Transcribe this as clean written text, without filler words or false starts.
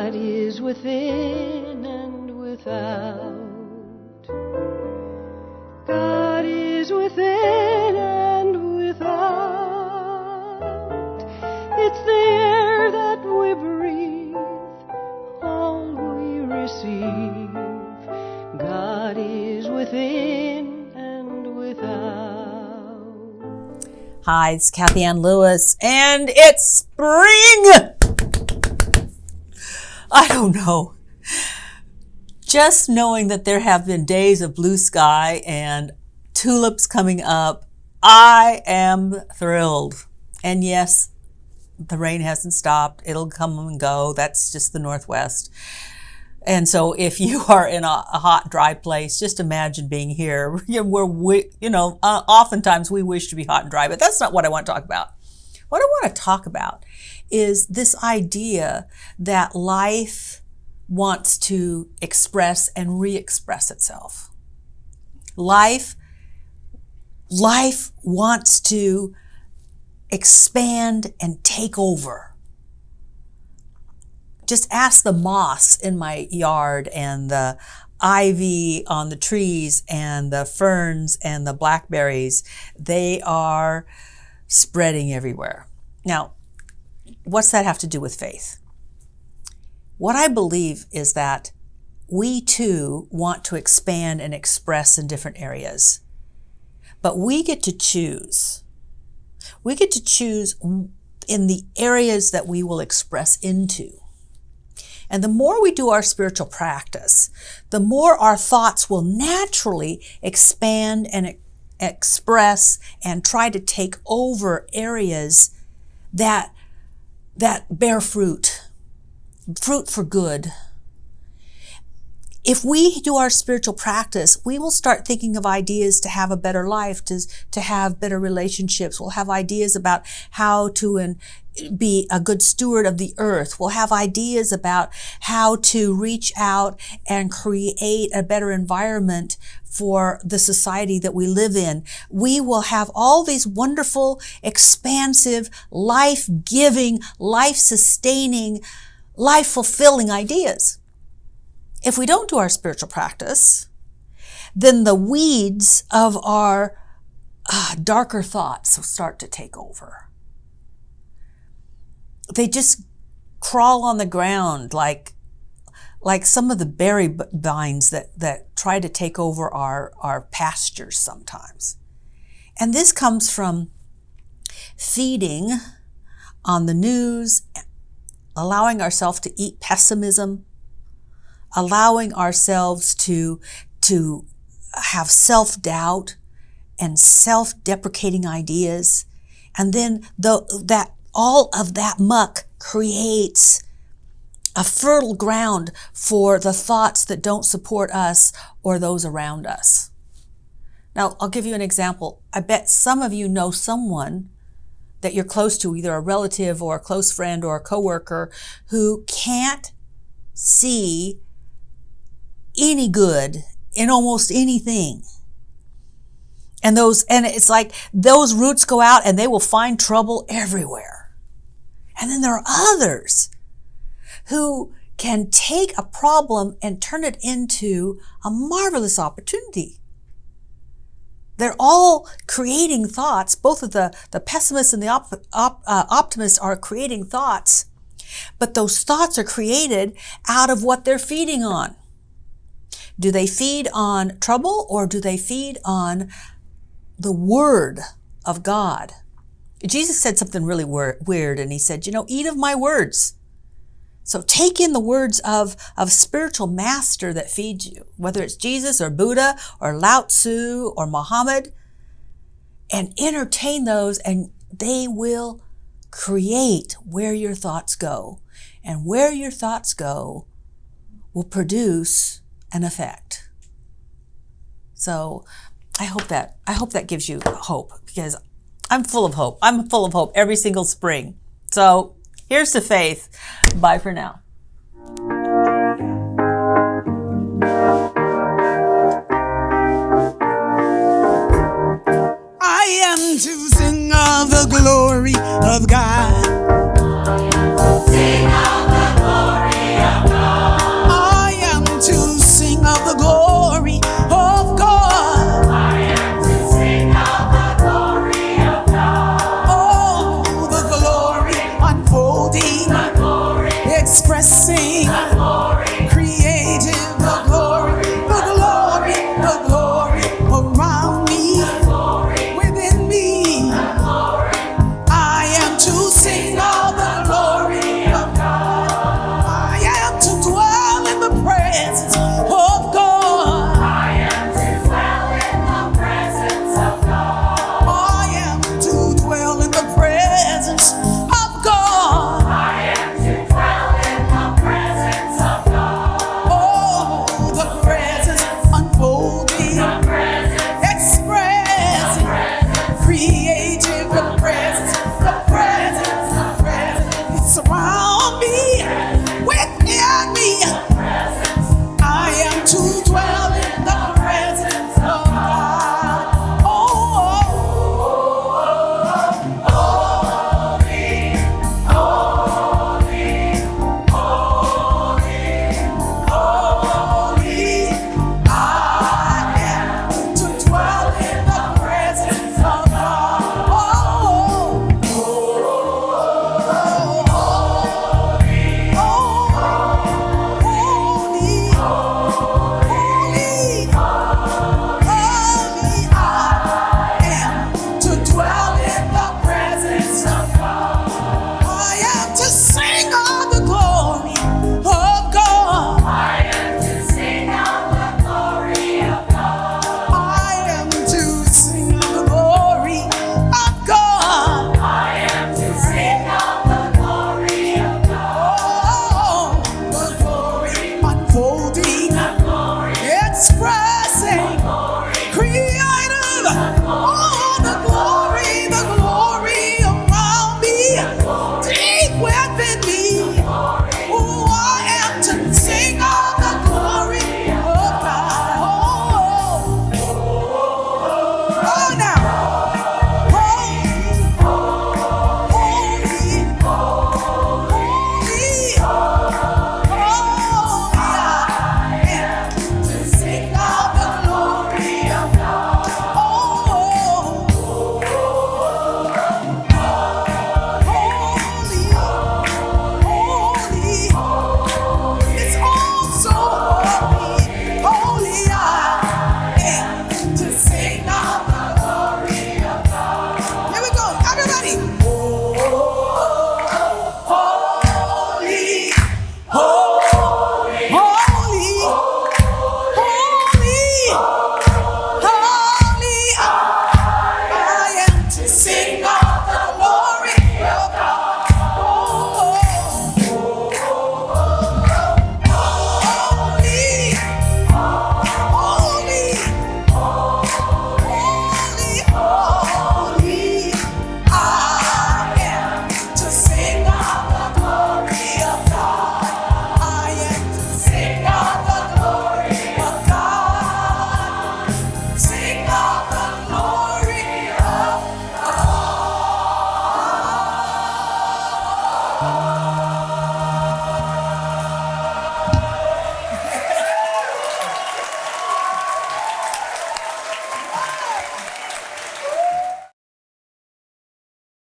God is within and without. God is within and without. It's the air that we breathe, all we receive. God is within and without. Hi, it's Kathianne Lewis, and it's spring! I don't know. Just knowing that there have been days of blue sky and tulips coming up, I am thrilled. And yes, the rain hasn't stopped. It'll come and go. That's just the Northwest. And so if you are in a hot, dry place, just imagine being here where oftentimes we wish to be hot and dry, but that's not what I want to talk about. What I want to talk about is this idea that life wants to express and re-express itself. Life wants to expand and take over. Just ask the moss in my yard and the ivy on the trees and the ferns and the blackberries. They are spreading everywhere. Now, what's that have to do with faith? What I believe is that we too want to expand and express in different areas, but we get to choose. We get to choose in the areas that we will express into. And the more we do our spiritual practice, the more our thoughts will naturally expand and express and try to take over areas that bear fruit for good. If we do our spiritual practice, we will start thinking of ideas to have a better life, to have better relationships. We'll have ideas about how to be a good steward of the earth. We'll have ideas about how to reach out and create a better environment for the society that we live in. We will have all these wonderful, expansive, life-giving, life-sustaining, life-fulfilling ideas. If we don't do our spiritual practice, then the weeds of our darker thoughts will start to take over. They just crawl on the ground like some of the berry vines that try to take over our pastures sometimes. And this comes from feeding on the news, allowing ourselves to eat pessimism, allowing ourselves to have self-doubt and self-deprecating ideas. And then that all of that muck creates a fertile ground for the thoughts that don't support us or those around us. Now, I'll give you an example. I bet some of you know someone that you're close to, either a relative or a close friend or a coworker, who can't see any good in almost anything. And it's like those roots go out and they will find trouble everywhere. And then there are others who can take a problem and turn it into a marvelous opportunity. They're all creating thoughts. Both of the pessimists and the optimists are creating thoughts, but those thoughts are created out of what they're feeding on. Do they feed on trouble, or do they feed on the Word of God? Jesus said something really weird, and he said, eat of my words. So take in the words of spiritual master that feeds you, whether it's Jesus or Buddha or Lao Tzu or Muhammad, and entertain those, and they will create where your thoughts go. And where your thoughts go will produce an effect. So I hope that gives you hope, because I'm full of hope. I'm full of hope every single spring. So here's to faith. Bye for now. I am to sing of the glory of God.